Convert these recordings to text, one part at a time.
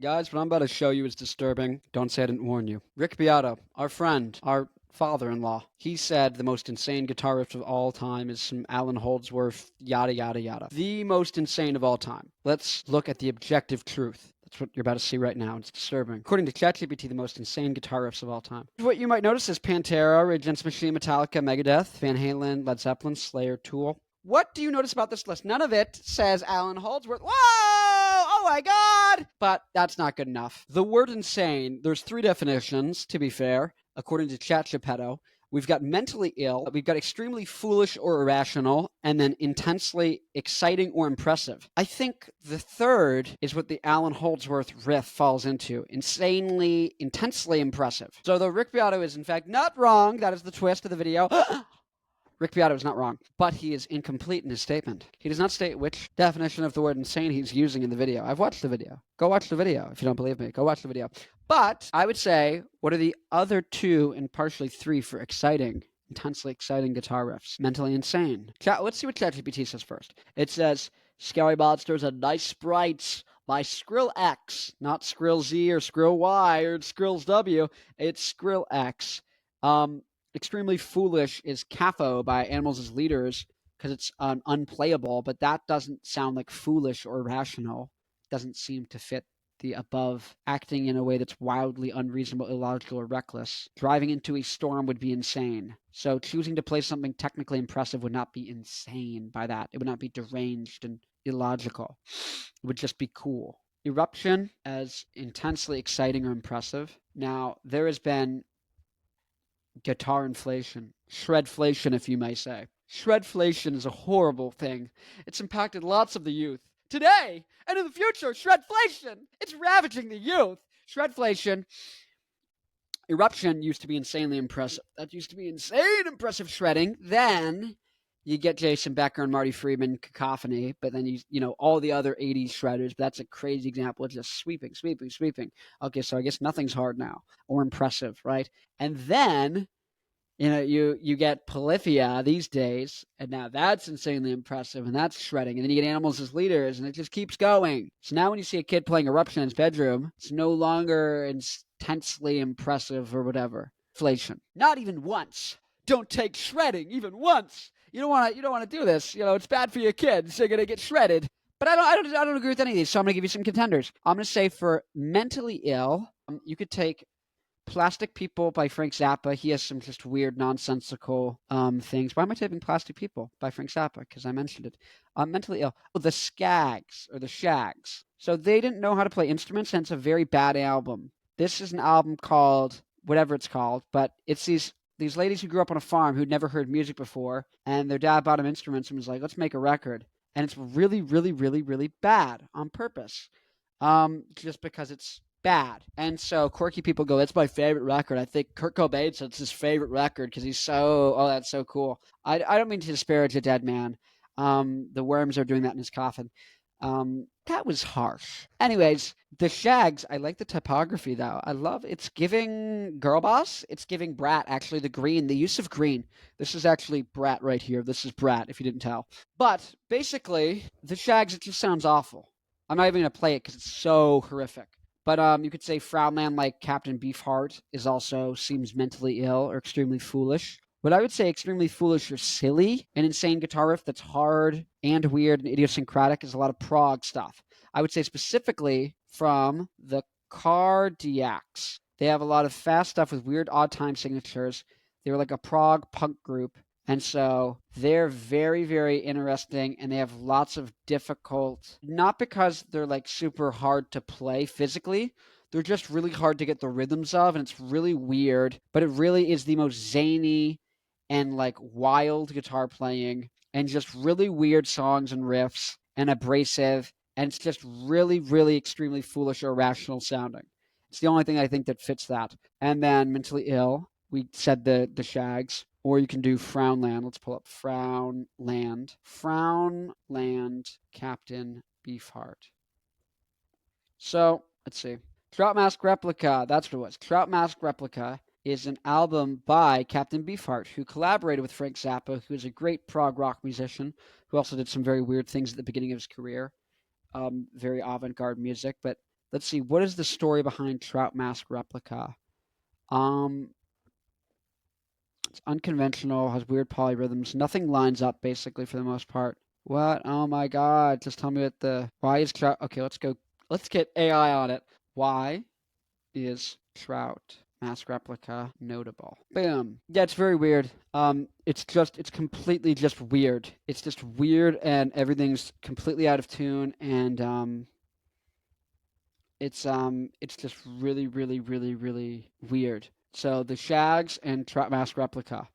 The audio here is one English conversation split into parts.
Guys, what I'm about to show you is disturbing. Don't say I didn't warn you. Rick Beato, our friend, our father-in-law, he said the most insane guitar riff of all time is some Alan Holdsworth, yada, yada, yada. The most insane of all time. Let's look at the objective truth. That's what you're about to see right now. It's disturbing. According to ChatGPT, the most insane guitar riffs of all time. What you might notice is Pantera, Rage Against the Machine, Metallica, Megadeth, Van Halen, Led Zeppelin, Slayer, Tool. What do you notice about this list? None of it says Alan Holdsworth. Whoa! Oh my god! But that's not good enough. The word insane, there's 3 definitions, to be fair, according to ChatGPT. We've got mentally ill, we've got extremely foolish or irrational, and then intensely exciting or impressive. I think the third is what the Alan Holdsworth riff falls into. Insanely, intensely impressive. So though Rick Beato is in fact not wrong, that is the twist of the video. Rick Beato is not wrong, but he is incomplete in his statement. He does not state which definition of the word insane he's using in the video. I've watched the video. Go watch the video. If you don't believe me, go watch the video. But I would say, what are the other 2 and partially 3 for exciting, intensely exciting guitar riffs? Mentally insane. Let's see what ChatGPT says first. It says, Scary Monsters and Nice Sprites by Skrillex, not Skrill Z or Skrill Y or Skrills W. It's Skrillex. Extremely Foolish is CAFO by Animals as Leaders because it's unplayable, but that doesn't sound like foolish or irrational. It doesn't seem to fit the above. Acting in a way that's wildly unreasonable, illogical, or reckless. Driving into a storm would be insane. So choosing to play something technically impressive would not be insane by that. It would not be deranged and illogical. It would just be cool. Eruption as intensely exciting or impressive. Now, there has been guitar inflation, shredflation, if you may say. Shredflation is a horrible thing. It's impacted lots of the youth. Today and in the future, shredflation, it's ravaging the youth. Shredflation, eruption used to be insanely impressive. That used to be insane impressive shredding. Then you get Jason Becker and Marty Friedman, Cacophony, but then you know all the other 80s shredders, but that's a crazy example. It's just sweeping, sweeping, sweeping. Okay, so I guess nothing's hard now or impressive, right? And then you get Polyphia these days, and now that's insanely impressive, and that's shredding. And then you get Animals as Leaders, and it just keeps going. So now when you see a kid playing Eruption in his bedroom, it's no longer intensely impressive or whatever. Inflation. Not even once. Don't take shredding even once. You don't want to do this. It's bad for your kids. They're gonna get shredded. But I don't agree with any of these. So I'm gonna give you some contenders. I'm gonna say for mentally ill, you could take Plastic People by Frank Zappa. He has some just weird, nonsensical things. Why am I typing Plastic People by Frank Zappa? Because I mentioned it. Mentally ill. Oh, the Skags or the Shags. So they didn't know how to play instruments, and it's a very bad album. This is an album called whatever it's called, but it's these ladies who grew up on a farm who'd never heard music before, and their dad bought them instruments and was like, let's make a record. And it's really, really, really, really bad on purpose. Just because it's bad. And so quirky people go, that's my favorite record. I think Kurt Cobain said it's his favorite record because he's that's so cool. I don't mean to disparage a dead man. The worms are doing that in his coffin. That was harsh. Anyways, the Shags, I like the typography though. It's giving girl boss. It's giving Brat, actually, the use of green. This is actually Brat right here. This is Brat, if you didn't tell. But basically, the Shags, it just sounds awful. I'm not even going to play it because it's so horrific. But you could say Frownland, like Captain Beefheart, seems mentally ill or extremely foolish. But I would say extremely foolish or silly. An insane guitar riff that's hard and weird and idiosyncratic is a lot of prog stuff. I would say specifically from the Cardiacs. They have a lot of fast stuff with weird odd time signatures. They were like a prog punk group. And so they're very, very interesting, and they have lots of difficult, not because they're like super hard to play physically, they're just really hard to get the rhythms of, and it's really weird, but it really is the most zany and like wild guitar playing, and just really weird songs and riffs, and abrasive, and it's just really, really extremely foolish or irrational sounding. It's the only thing I think that fits that. And then Mentally Ill, we said the Shags. Or you can do Frownland. Let's pull up Frownland. Frownland Captain Beefheart. So, let's see. Trout Mask Replica. That's what it was. Trout Mask Replica is an album by Captain Beefheart, who collaborated with Frank Zappa, who is a great prog rock musician, who also did some very weird things at the beginning of his career. Very avant-garde music, but Let's see. What is the story behind Trout Mask Replica? It's unconventional, has weird polyrhythms. Nothing lines up basically for the most part. What? Oh my god. Just tell me what why is Trout. Okay, let's go. Let's get AI on it. Why is Trout Mask Replica notable? Boom. Yeah, it's very weird. It's completely just weird. It's just weird and everything's completely out of tune and it's just really, really, really, really weird. So the Shags and Trout Mask Replica.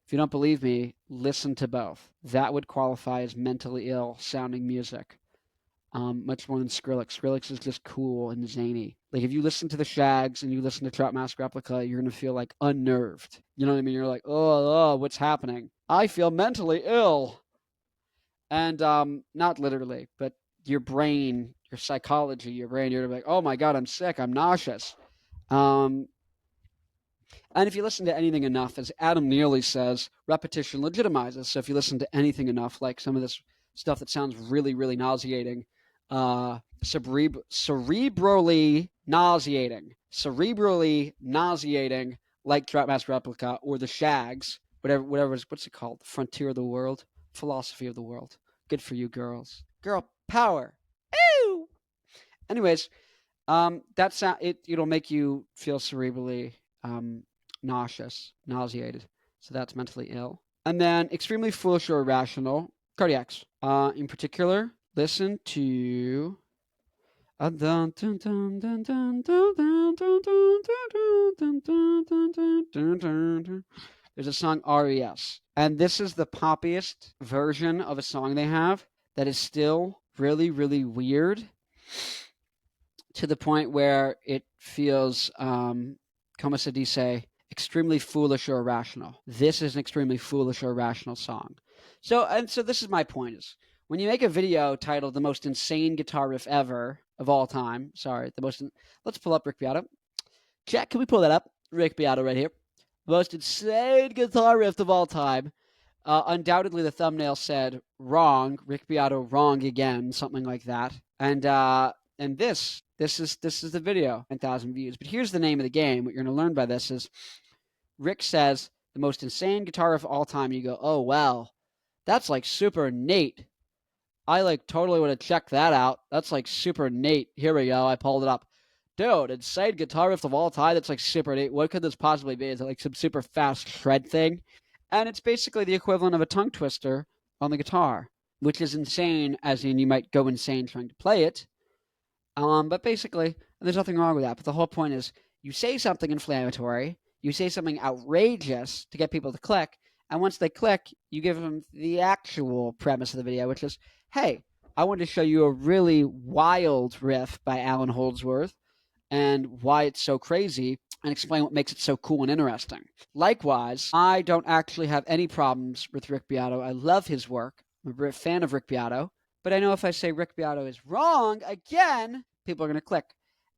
If you don't believe me, listen to both. That would qualify as mentally ill sounding music. Much more than Skrillex. Skrillex is just cool and zany. Like if you listen to the Shags and you listen to Trout Mask Replica, you're gonna feel like unnerved. You know what I mean? You're like, oh, what's happening? I feel mentally ill. And not literally, but your brain, your psychology, your brain, you're like, oh my god, I'm sick, I'm nauseous. And if you listen to anything enough, as Adam Neely says, repetition legitimizes. So if you listen to anything enough, like some of this stuff that sounds really, really nauseating, cerebrally nauseating, like Trout Mask Replica or the Shags, what's it called? The Frontier of the World, Philosophy of the World. Good for you, girls. Girl power. Ew. Anyways, that sound it'll make you feel cerebrally nauseated. So that's mentally ill. And then extremely foolish or irrational, cardiacs. In particular, listen to there's a song RES. And this is the poppiest version of a song they have that is still really, really weird to the point where it feels, como se dice, extremely foolish or irrational. This is an extremely foolish or irrational song. So this is my point is, when you make a video titled "The Most Insane Guitar Riff Ever of All Time," let's pull up Rick Beato. Check, can we pull that up? Rick Beato right here. The most insane guitar riff of all time. Undoubtedly, the thumbnail said "wrong," Rick Beato wrong again, something like that. And this is the video, 10,000 views. But here's the name of the game. What you're going to learn by this is Rick says the most insane guitar riff of all time. You go, oh well, that's like super neat. I like totally want to check that out. That's like super neat. Here we go. I pulled it up. Dude, insane guitar riff of all time. That's like super neat. What could this possibly be? Is it like some super fast shred thing? And it's basically the equivalent of a tongue twister on the guitar, which is insane, as in you might go insane trying to play it. But basically, there's nothing wrong with that. But the whole point is you say something inflammatory, you say something outrageous to get people to click, and once they click, you give them the actual premise of the video, which is, hey, I wanted to show you a really wild riff by Alan Holdsworth and why it's so crazy and explain what makes it so cool and interesting. Likewise, I don't actually have any problems with Rick Beato. I love his work. I'm a fan of Rick Beato. But I know if I say Rick Beato is wrong again, people are going to click.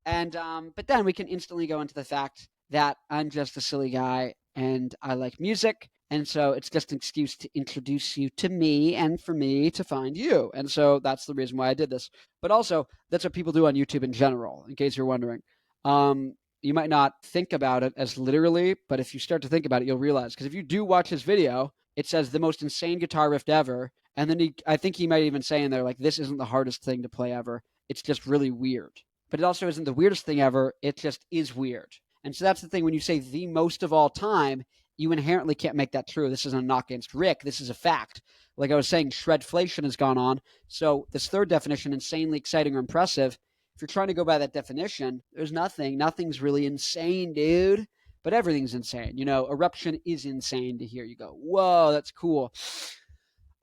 And but then we can instantly go into the fact that I'm just a silly guy and I like music. And so it's just an excuse to introduce you to me and for me to find you. And so that's the reason why I did this. But also, that's what people do on YouTube in general, in case you're wondering. You might not think about it as literally, but if you start to think about it, you'll realize. Because if you do watch his video, it says the most insane guitar riff ever. And then I think he might even say in there, like, this isn't the hardest thing to play ever. It's just really weird. But it also isn't the weirdest thing ever. It just is weird. And so that's the thing. When you say the most of all time, you inherently can't make that true. This isn't a knock against Rick. This is a fact. Like I was saying, shredflation has gone on. So this third definition, insanely exciting or impressive, if you're trying to go by that definition, there's nothing. Nothing's really insane, dude. But everything's insane. You know, Eruption is insane to hear. You go, whoa, that's cool.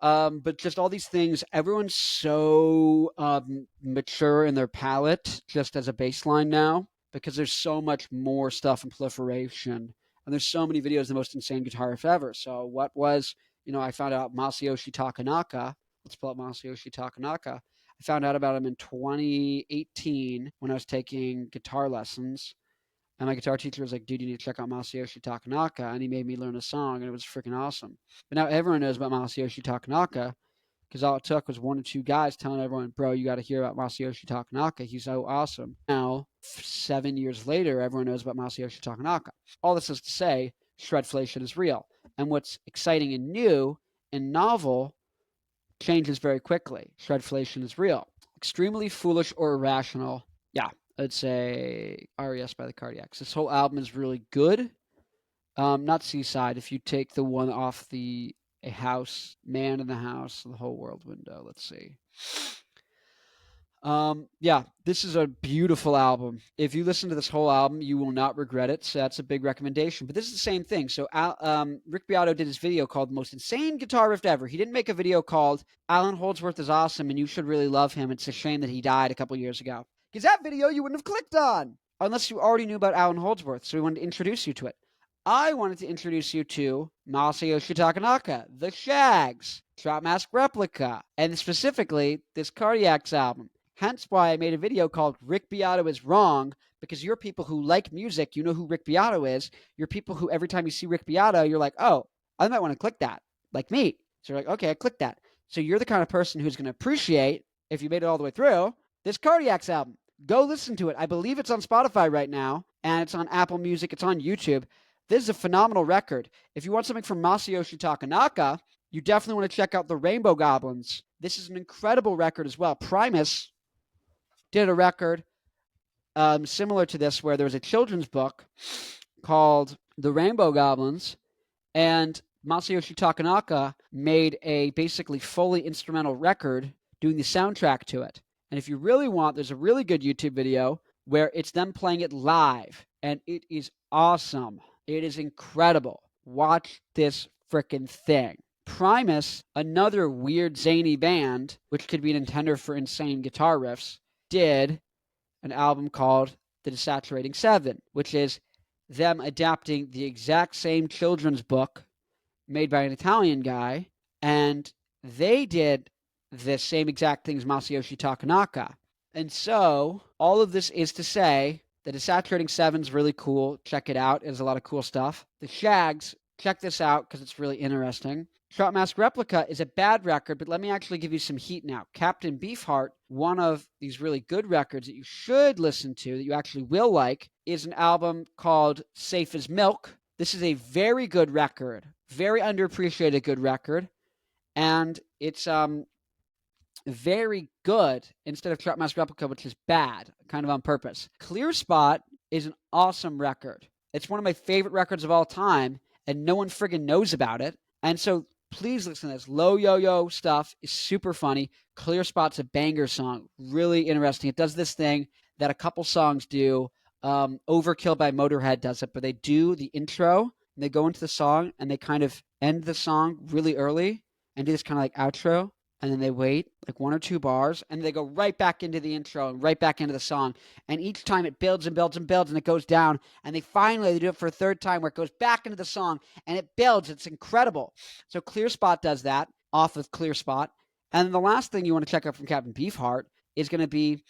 But just all these things, everyone's so mature in their palate just as a baseline now because there's so much more stuff in proliferation. And there's so many videos of the most insane guitar riff ever. So what was, I found out Masayoshi Takanaka. Let's pull up Masayoshi Takanaka. I found out about him in 2018 when I was taking guitar lessons. And my guitar teacher was like, dude, you need to check out Masayoshi Takanaka. And he made me learn a song, and it was freaking awesome. But now everyone knows about Masayoshi Takanaka because all it took was one or two guys telling everyone, bro, you got to hear about Masayoshi Takanaka. He's so awesome. Now, 7 years later, everyone knows about Masayoshi Takanaka. All this is to say, Shredflation is real. And what's exciting and new and novel changes very quickly. Shredflation is real. Extremely foolish or irrational. Yeah, I'd say RES by the Cardiacs. This whole album is really good. Not Seaside. If you take the one off a house, Man in the House, the Whole World window. Let's see. Yeah, this is a beautiful album. If you listen to this whole album, you will not regret it. So that's a big recommendation. But this is the same thing. So Rick Beato did his video called "The Most Insane Guitar Riff Ever." He didn't make a video called "Alan Holdsworth is Awesome and You Should Really Love Him. It's a shame that he died a couple years ago." Because that video you wouldn't have clicked on unless you already knew about Alan Holdsworth. So we wanted to introduce you to it. I wanted to introduce you to Masayoshi Takanaka, The Shags, Trout Mask Replica, and specifically this Cardiacs album. Hence why I made a video called Rick Beato is Wrong, because you're people who like music, you know who Rick Beato is. You're people who every time you see Rick Beato, you're like, oh, I might want to click that, like me. So you're like, okay, I clicked that. So you're the kind of person who's going to appreciate, if you made it all the way through, this Cardiacs album. Go listen to it. I believe it's on Spotify right now, and it's on Apple Music. It's on YouTube. This is a phenomenal record. If you want something from Masayoshi Takanaka, you definitely want to check out the Rainbow Goblins. This is an incredible record as well. Primus did a record similar to this where there was a children's book called The Rainbow Goblins, and Masayoshi Takanaka made a basically fully instrumental record doing the soundtrack to it. And if you really want, there's a really good YouTube video where it's them playing it live, and it is awesome. It is incredible. Watch this frickin' thing. Primus, another weird zany band, which could be an intender for insane guitar riffs, did an album called The Desaturating Seven, which is them adapting the exact same children's book made by an Italian guy, and they did the same exact things Masayoshi Takanaka. And so, all of this is to say, the Desaturating Seven's really cool. Check it out. It has a lot of cool stuff. The Shags, check this out because it's really interesting. Trout Mask Replica is a bad record, but let me actually give you some heat now. Captain Beefheart, one of these really good records that you should listen to, that you actually will like, is an album called Safe as Milk. This is a very good record, very underappreciated good record, and it's very good instead of Trout Mask Replica, which is bad, kind of on purpose. Clear Spot is an awesome record. It's one of my favorite records of all time, and no one friggin' knows about it. And so please listen to this. Low Yo-Yo stuff is super funny. Clear Spot's a banger song. Really interesting. It does this thing that a couple songs do. Overkill by Motorhead does it, but they do the intro, and they go into the song, and they kind of end the song really early and do this kind of like outro. And then they wait like one or two bars, and they go right back into the intro and right back into the song. And each time it builds and builds and builds, and it goes down. And they do it for a third time where it goes back into the song, and it builds. It's incredible. So Clear Spot does that off of Clear Spot. And then the last thing you want to check out from Captain Beefheart is going to be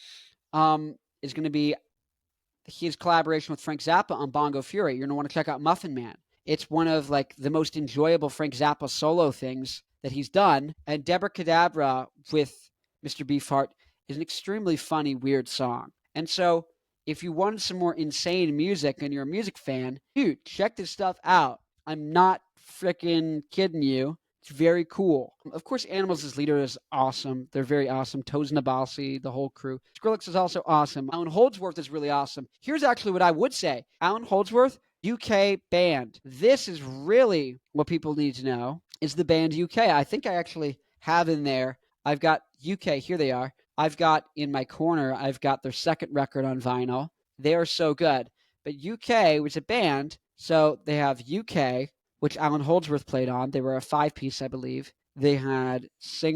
his collaboration with Frank Zappa on Bongo Fury. You're going to want to check out Muffin Man. It's one of like the most enjoyable Frank Zappa solo things that he's done. And Deborah Cadabra with Mr. Beefheart is an extremely funny, weird song. And so if you wanted some more insane music and you're a music fan, dude, check this stuff out. I'm not freaking kidding you. It's very cool. Of course, Animals as Leader is awesome. They're very awesome. Toes Nabasi, the whole crew. Skrillex is also awesome. Alan Holdsworth is really awesome. Here's actually what I would say. Alan Holdsworth, UK band. This is really what people need to know, is the band UK. I think I actually have in there. I've got UK. Here they are. I've got in my corner, I've got their second record on vinyl. They are so good. But UK was a band. So they have UK, which Alan Holdsworth played on. They were a 5-piece, I believe. They had was they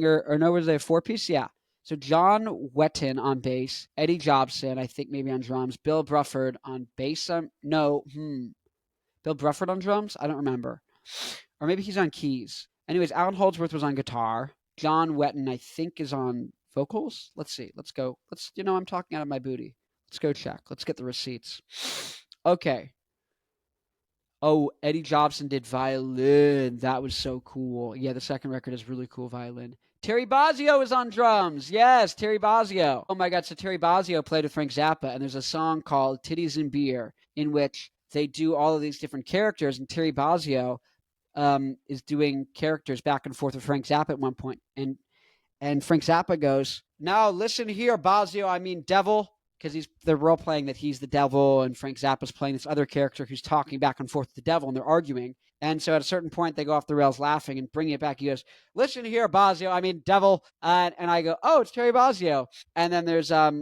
a 4-piece? Yeah. So John Wetton on bass, Eddie Jobson, I think maybe on drums, Bill Brufford on bass. Bill Brufford on drums? I don't remember. Or maybe he's on keys. Anyways, Alan Holdsworth was on guitar. John Wetton, I think, is on vocals. Let's see. Let's go. I'm talking out of my booty. Let's go check. Let's get the receipts. Okay. Oh, Eddie Jobson did violin. That was so cool. Yeah, the second record is really cool violin. Terry Bozzio is on drums. Yes, Terry Bozzio. Oh my God, so Terry Bozzio played with Frank Zappa, and there's a song called Titties and Beer in which they do all of these different characters, and Terry Bozzio is doing characters back and forth with Frank Zappa at one point, and Frank Zappa goes, "Now listen here, Bozzio, I mean devil," because they're role playing that he's the devil, and Frank Zappa's playing this other character who's talking back and forth with the devil, and they're arguing. And so at a certain point, they go off the rails laughing and bringing it back. He goes, "Listen here, Bozzio, I mean devil," and I go, "Oh, it's Terry Bozzio." And then there's at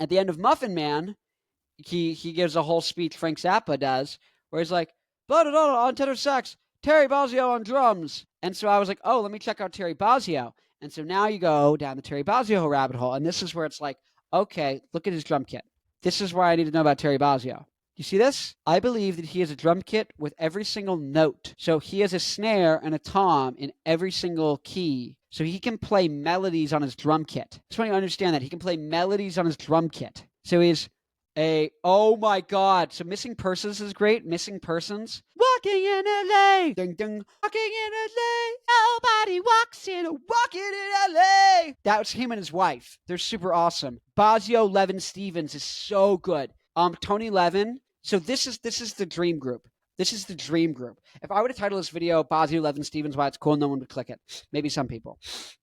the end of Muffin Man, he gives a whole speech. Frank Zappa does, where he's like, "Blah blah blah on tenor sax, Terry Bozzio on drums." And so I was like, "Oh, let me check out Terry Bozzio." And so now you go down the Terry Bozzio rabbit hole, and this is where it's like, okay, look at his drum kit. This is where I need to know about Terry Bozzio. You see this? I believe that he has a drum kit with every single note. So he has a snare and a tom in every single key. So he can play melodies on his drum kit. Just want you to understand that. He can play melodies on his drum kit. So he's oh my God. So Missing Persons is great. Missing Persons. Walking in LA. Ding, ding. Walking in LA. Nobody walks in LA. That's him and his wife. They're super awesome. Bozzio Levin Stevens is so good. Tony Levin. So this is the dream group. This is the dream group. If I were to title this video Bozzio Levin Stevens, why it's cool, no one would click it. Maybe some people.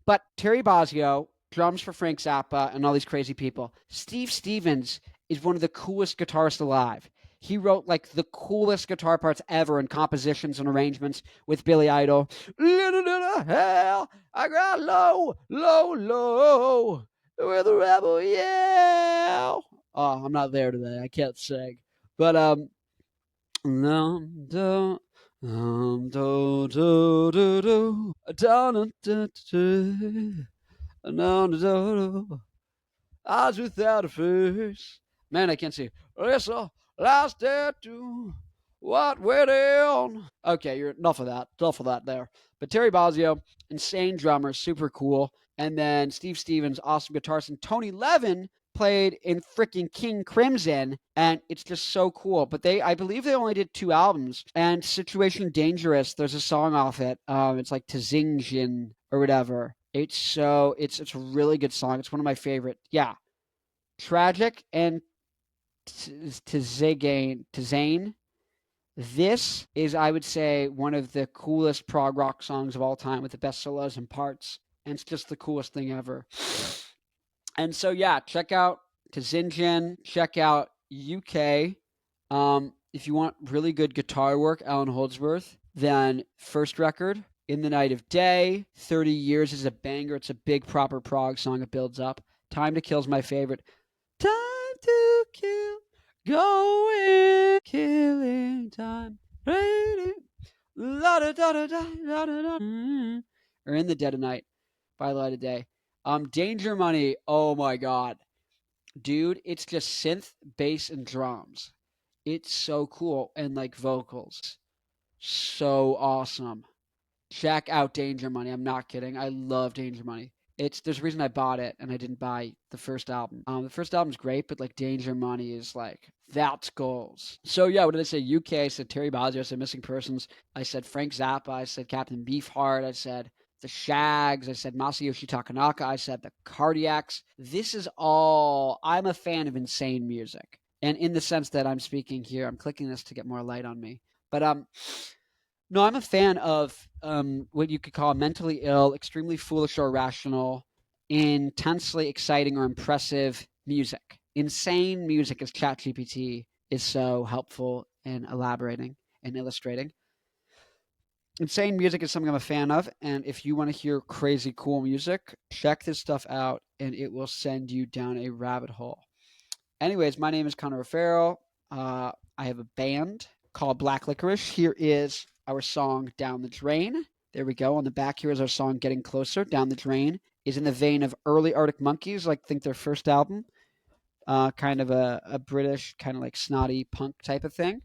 But Terry Bozzio, drums for Frank Zappa and all these crazy people. Steve Stevens is one of the coolest guitarists alive. He wrote like the coolest guitar parts ever in compositions and arrangements with Billy Idol. Little hell, I got low, low, low with a rebel yell. Oh, I'm not there today. I can't sing. But eyes without a face. Man, I can't see. Listen, last tattoo. What went on? Okay, you're enough of that there. But Terry Bozzio, insane drummer, super cool. And then Steve Stevens, awesome guitarist. And Tony Levin played in freaking King Crimson, and it's just so cool. But I believe they only did 2 albums. And Situation Dangerous, there's a song off it. It's like Tzingin or whatever. It's a really good song. It's one of my favorite. Yeah. Tragic and Tzane. This is, I would say, one of the coolest prog rock songs of all time with the best solos and parts. And it's just the coolest thing ever. And so, yeah, check out Tzingin. Check out UK. If you want really good guitar work, Alan Holdsworth, then first record, In the Night of Day. 30 Years is a banger. It's a big, proper prog song. It builds up. Time to Kill is my favorite. Time to kill, going, killing time, raining, la da da da da da da, or In the Dead of Night by Light of Day. Danger Money, oh my God, dude, it's just synth, bass, and drums. It's so cool, and like vocals, so awesome. Check out Danger Money. I'm not kidding. I love Danger Money. There's a reason I bought it and I didn't buy the first album. The first album's great, but like Danger Money is like, that's goals. So yeah, what did I say? UK, I said Terry Bozzio, I said Missing Persons, I said Frank Zappa, I said Captain Beefheart, I said the Shags, I said Masayoshi Takanaka, I said the Cardiacs. This is all, I'm a fan of insane music. And in the sense that I'm speaking here, I'm clicking this to get more light on me. But no, I'm a fan of what you could call mentally ill, extremely foolish or irrational, intensely exciting or impressive music. Insane music, as ChatGPT is so helpful in elaborating and illustrating. Insane music is something I'm a fan of, and if you want to hear crazy cool music, check this stuff out, and it will send you down a rabbit hole. Anyways, my name is Connor Farrell. I have a band called Black Licorice. Here is our song Down the Drain. There we go. On the back here is our song Getting Closer. Down the Drain is in the vein of early Arctic Monkeys, like I think their first album. Kind of a British, kind of like snotty punk type of thing.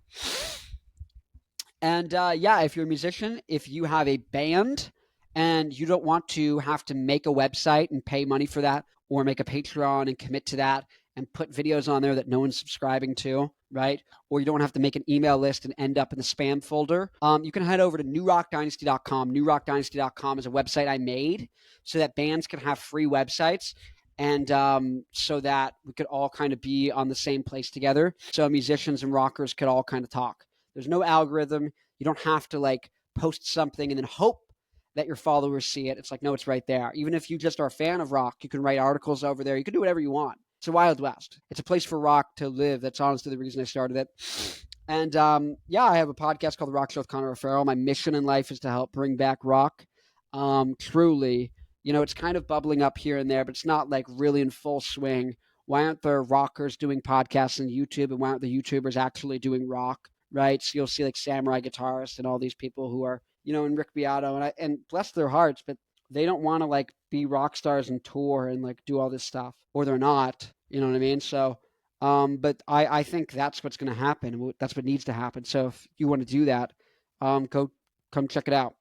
And yeah, if you're a musician, if you have a band and you don't want to have to make a website and pay money for that, or make a Patreon and commit to that and put videos on there that no one's subscribing to, right? Or you don't have to make an email list and end up in the spam folder. You can head over to newrockdynasty.com. Newrockdynasty.com is a website I made so that bands can have free websites, and so that we could all kind of be on the same place together, so musicians and rockers could all kind of talk. There's no algorithm. You don't have to like post something and then hope that your followers see it. It's like, no, it's right there. Even if you just are a fan of rock, you can write articles over there. You can do whatever you want. It's a Wild West. It's a place for rock to live. That's honestly the reason I started it. And yeah, I have a podcast called The Rock Show with Connor Farrell. My mission in life is to help bring back rock. Truly, you know, it's kind of bubbling up here and there, but it's not like really in full swing. Why aren't there rockers doing podcasts on YouTube, and why aren't the YouTubers actually doing rock? Right? So you'll see like Samurai Guitarist and all these people who are, you know, and Rick Beato, and bless their hearts, but they don't want to like be rock stars and tour and like do all this stuff, or they're not. You know what I mean? So, but I think that's what's going to happen. That's what needs to happen. So if you want to do that, go come check it out.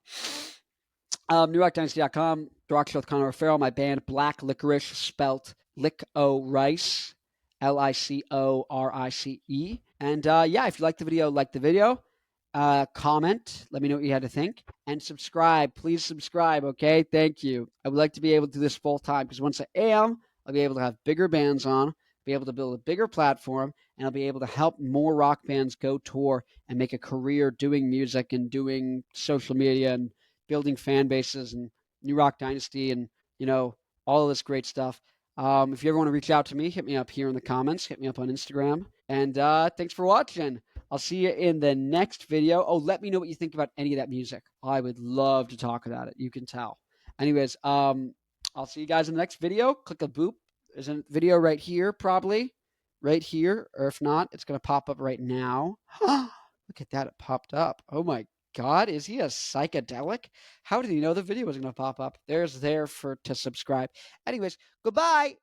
NewRockDynasty.com, The Rock Show with Connor Farrell, my band Black Licorice, spelt Licorice, Licorice. And yeah, if you like the video, like the video. Comment, let me know what you had to think, and subscribe. Please subscribe, okay? Thank you. I would like to be able to do this full time, because once I am, I'll be able to have bigger bands on, be able to build a bigger platform, and I'll be able to help more rock bands go tour and make a career doing music and doing social media and building fan bases and New Rock Dynasty and, you know, all of this great stuff. If you ever want to reach out to me, hit me up here in the comments. Hit me up on Instagram. And thanks for watching. I'll see you in the next video. Oh, let me know what you think about any of that music. I would love to talk about it. You can tell. Anyways, I'll see you guys in the next video. Click a boop. There's a video right here, probably. Right here. Or if not, it's going to pop up right now. Look at that. It popped up. Oh my God. Is he a psychedelic? How did he know the video was going to pop up? There's there for to subscribe. Anyways, goodbye.